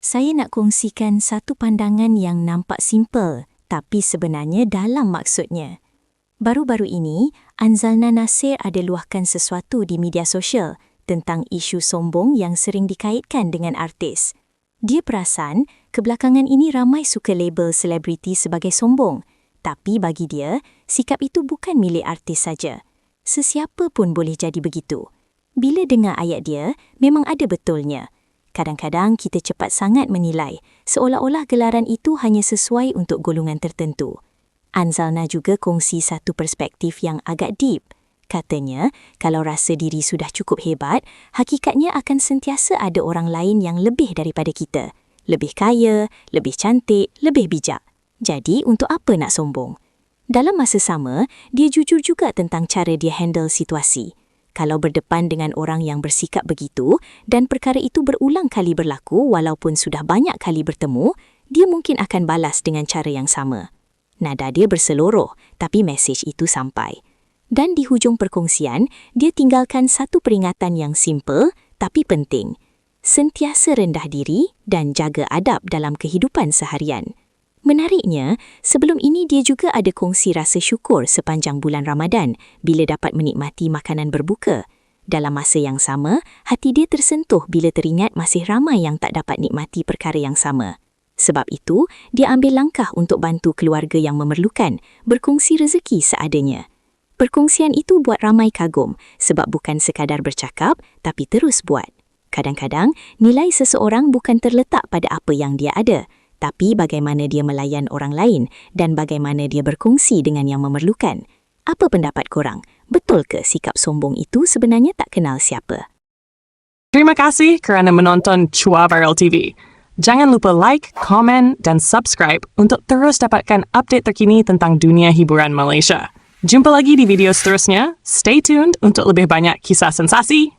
Saya nak kongsikan satu pandangan yang nampak simple, tapi sebenarnya dalam maksudnya. Baru-baru ini, Anzalna Nasir ada luahkan sesuatu di media sosial tentang isu sombong yang sering dikaitkan dengan artis. Dia perasan, kebelakangan ini ramai suka label selebriti sebagai sombong. Tapi bagi dia, sikap itu bukan milik artis saja. Sesiapa pun boleh jadi begitu. Bila dengar ayat dia, memang ada betulnya. Kadang-kadang kita cepat sangat menilai, seolah-olah gelaran itu hanya sesuai untuk golongan tertentu. Anzalna juga kongsi satu perspektif yang agak deep. Katanya, kalau rasa diri sudah cukup hebat, hakikatnya akan sentiasa ada orang lain yang lebih daripada kita. Lebih kaya, lebih cantik, lebih bijak. Jadi, untuk apa nak sombong? Dalam masa sama, dia jujur juga tentang cara dia handle situasi. Kalau berdepan dengan orang yang bersikap begitu dan perkara itu berulang kali berlaku walaupun sudah banyak kali bertemu, dia mungkin akan balas dengan cara yang sama. Nada dia berseluruh, tapi mesej itu sampai. Dan di hujung perkongsian, dia tinggalkan satu peringatan yang simple tapi penting. Sentiasa rendah diri dan jaga adab dalam kehidupan seharian. Menariknya, sebelum ini dia juga ada kongsi rasa syukur sepanjang bulan Ramadan bila dapat menikmati makanan berbuka. Dalam masa yang sama, hati dia tersentuh bila teringat masih ramai yang tak dapat nikmati perkara yang sama. Sebab itu, dia ambil langkah untuk bantu keluarga yang memerlukan, berkongsi rezeki seadanya. Perkongsian itu buat ramai kagum sebab bukan sekadar bercakap tapi terus buat. Kadang-kadang, nilai seseorang bukan terletak pada apa yang dia ada, tapi bagaimana dia melayan orang lain dan bagaimana dia berkongsi dengan yang memerlukan. Apa pendapat korang? Betul ke sikap sombong itu sebenarnya tak kenal siapa? Terima kasih kerana menonton Chua Viral TV. Jangan lupa like, komen dan subscribe untuk terus dapatkan update terkini tentang dunia hiburan Malaysia. Jumpa lagi di video seterusnya. Stay tuned untuk lebih banyak kisah sensasi.